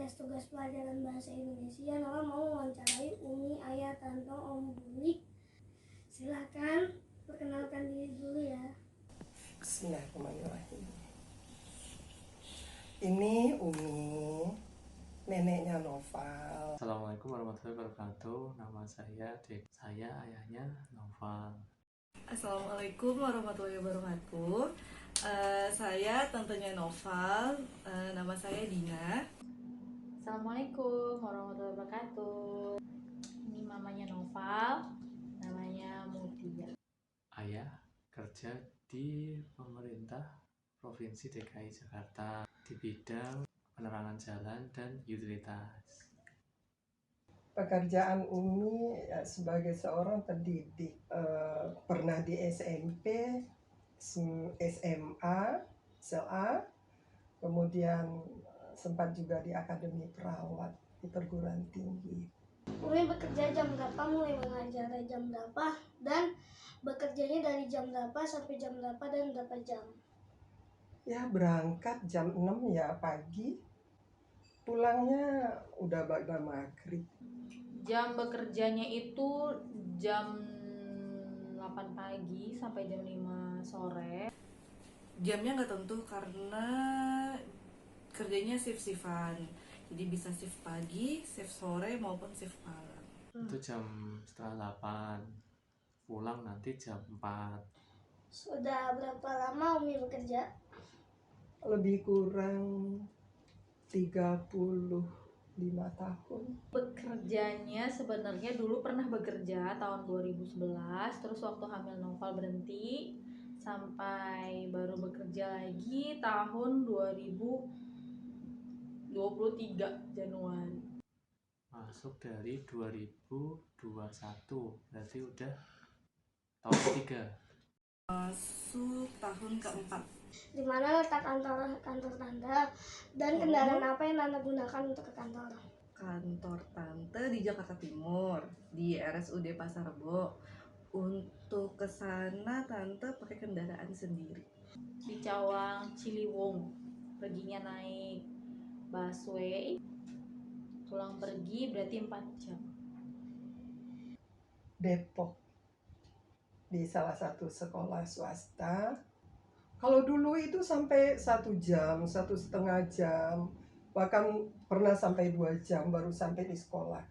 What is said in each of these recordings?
tugas pelajaran bahasa Indonesia. Nova mau mewawancarai Umi, Ayah, Tante, Om Bulik. Silahkan perkenalkan diri dulu ya. Bismillahirrahmanirrahim. Ini Umi, neneknya Noval. Assalamualaikum warahmatullahi wabarakatuh. Nama saya Dek. Saya ayahnya Noval. Assalamualaikum warahmatullahi wabarakatuh. Saya tantenya Noval. Nama saya Dina. Assalamualaikum warahmatullahi wabarakatuh. Ini mamanya Noval, namanya Mutia. Ayah kerja di pemerintah Provinsi DKI Jakarta di bidang penerangan jalan dan utilitas. Pekerjaan Umi sebagai seorang pendidik, pernah di SMP, SMA, SLA, kemudian sempat juga di Akademi Perawat di perguruan tinggi. Umi bekerja jam berapa, mulai mengajar jam berapa, dan bekerjanya dari jam berapa sampai jam berapa dan berapa jam? Ya, berangkat jam 6 ya pagi, pulangnya udah pada maghrib. Jam bekerjanya itu jam 8 pagi sampai jam 5 sore. Jamnya nggak tentu karena kerjanya shift-shiftan. Jadi bisa shift pagi, shift sore maupun shift malam. Itu jam setengah 8. Pulang nanti jam 4. Sudah berapa lama Umi bekerja? Lebih kurang 35 tahun. Bekerjanya sebenarnya dulu pernah bekerja tahun 2011, terus waktu hamil Noval berhenti sampai baru bekerja lagi tahun 2023 Januari. Masuk dari 2021. Berarti udah tahun ketiga. Masuk tahun keempat. Di mana letak kantor Tante, dan kendaraan apa yang Tante gunakan untuk ke kantor? Kantor Tante di Jakarta Timur, di RSUD Pasar Rebo. Untuk ke sana Tante pakai kendaraan sendiri. Di Cawang Ciliwung, perginya naik busway, pulang pergi berarti 4 jam. Depok, di salah satu sekolah swasta. Kalau dulu itu sampai 1 jam, 1,5 jam, bahkan pernah sampai 2 jam baru sampai di sekolah.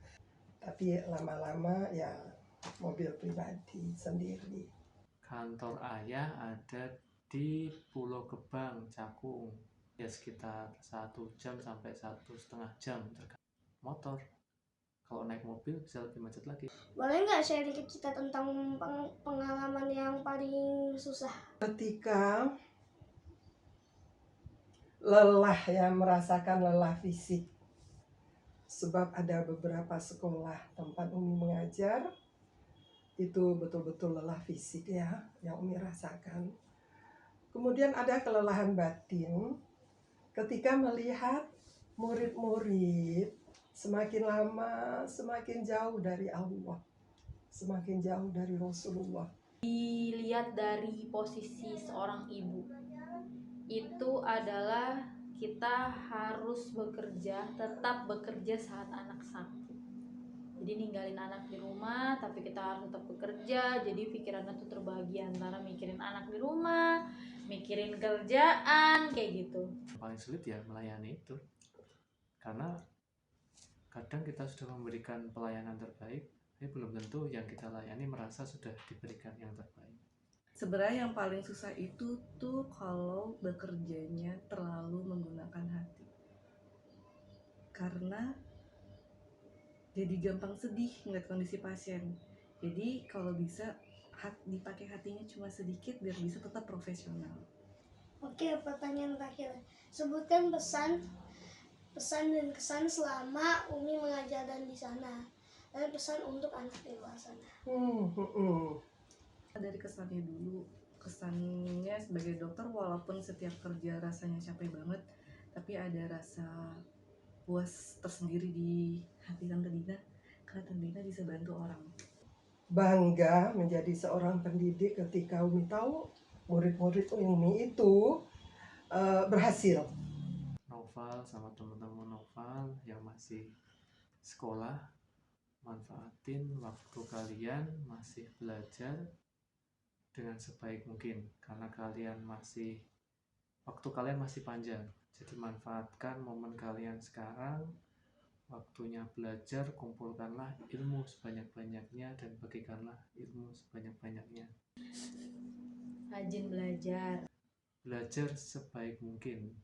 Tapi lama-lama ya mobil pribadi sendiri. Kantor ayah ada di Pulau Gebang, Cakung. Ya sekitar 1 jam sampai 1,5 jam tergantung motor. Kalau naik mobil bisa lebih macet lagi. Boleh nggak share dikit cerita tentang pengalaman yang paling susah? Ketika lelah ya, merasakan lelah fisik. Sebab ada beberapa sekolah tempat Umi mengajar, itu betul-betul lelah fisik ya, yang Umi rasakan. Kemudian ada kelelahan batin ketika melihat murid-murid semakin lama semakin jauh dari Allah, semakin jauh dari Rasulullah. Dilihat dari posisi seorang ibu, itu adalah kita harus bekerja, tetap bekerja saat anak sakit. Jadi ninggalin anak di rumah, tapi kita harus tetap bekerja. Jadi pikirannya tuh terbagi antara mikirin anak di rumah, mikirin kerjaan, kayak gitu. Paling sulit ya melayani itu. Karena kadang kita sudah memberikan pelayanan terbaik, tapi belum tentu yang kita layani merasa sudah diberikan yang terbaik. Sebenarnya yang paling susah itu tuh kalau bekerjanya terlalu menggunakan hati. Karena jadi gampang sedih ngeliat kondisi pasien. Jadi kalau bisa dipakai hatinya cuma sedikit biar bisa tetap profesional. Oke, pertanyaan terakhir. Sebutkan pesan dan kesan selama Umi mengajar dan di sana, dan pesan untuk anak di luar sana. Dari kesannya dulu, kesannya sebagai dokter walaupun setiap kerja rasanya capek banget, tapi ada rasa puas tersendiri di hati Tante Dina karena Tante Dina bisa bantu orang. Bangga menjadi seorang pendidik ketika Umi tahu murid-murid Umi itu berhasil. Novel Noval sama teman-teman Noval yang masih sekolah, manfaatin waktu kalian masih belajar dengan sebaik mungkin, karena waktu kalian masih panjang. Jadi manfaatkan momen kalian sekarang, waktunya belajar, kumpulkanlah ilmu sebanyak-banyaknya dan bagikanlah ilmu sebanyak-banyaknya. Rajin Belajar sebaik mungkin.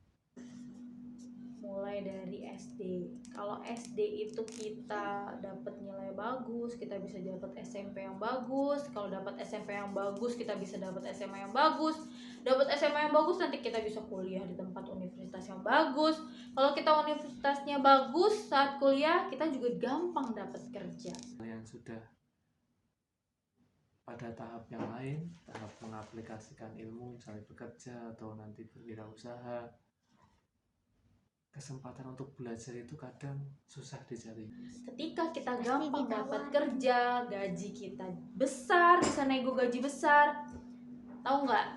mulai dari SD. Kalau SD itu kita dapat nilai bagus, kita bisa dapat SMP yang bagus. Kalau dapat SMP yang bagus, kita bisa dapat SMA yang bagus. Dapat SMA yang bagus, nanti kita bisa kuliah di tempat universitas yang bagus. Kalau kita universitasnya bagus saat kuliah, kita juga gampang dapat kerja. Kalian sudah pada tahap yang lain, tahap mengaplikasikan ilmu, misalnya bekerja atau nanti berwirausaha, kesempatan untuk belajar itu kadang susah dicari. Ketika kita gampang dapat kerja, gaji kita besar, bisa nego gaji besar, tahu nggak?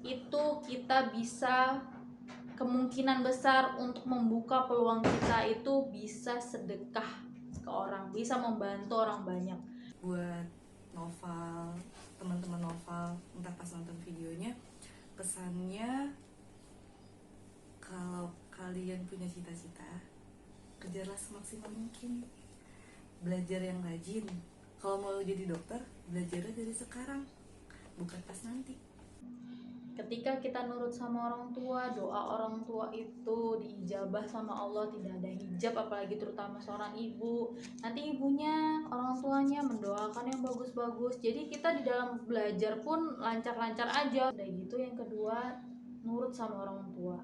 Itu kita bisa kemungkinan besar untuk membuka peluang kita itu bisa sedekah ke orang, bisa membantu orang banyak. Buat Noval, teman-teman Noval, entah pas nonton videonya, kesannya kalau kalian punya cita-cita, kejarlah semaksimal mungkin. Belajar yang rajin. Kalau mau jadi dokter, belajarnya dari sekarang, bukan pas nanti. Ketika kita nurut sama orang tua, doa orang tua itu diijabah sama Allah, tidak ada hijab, apalagi terutama seorang ibu. Nanti ibunya, orang tuanya mendoakan yang bagus-bagus. Jadi kita di dalam belajar pun lancar-lancar aja. Udah gitu, yang kedua, nurut sama orang tua.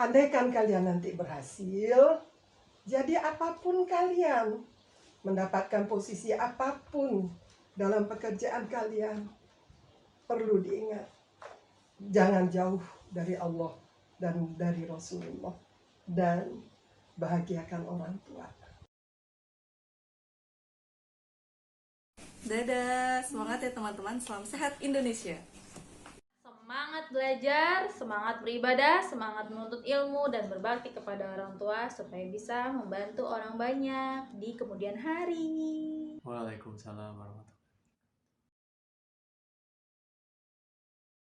Andaikan kalian nanti berhasil, jadi apapun kalian, mendapatkan posisi apapun dalam pekerjaan kalian, perlu diingat, jangan jauh dari Allah dan dari Rasulullah, dan bahagiakan orang tua. Dadah, semangat ya teman-teman, salam sehat Indonesia. Semangat belajar, semangat beribadah, semangat menuntut ilmu dan berbakti kepada orang tua supaya bisa membantu orang banyak di kemudian hari. Waalaikumsalam warahmatullahi wabarakatuh.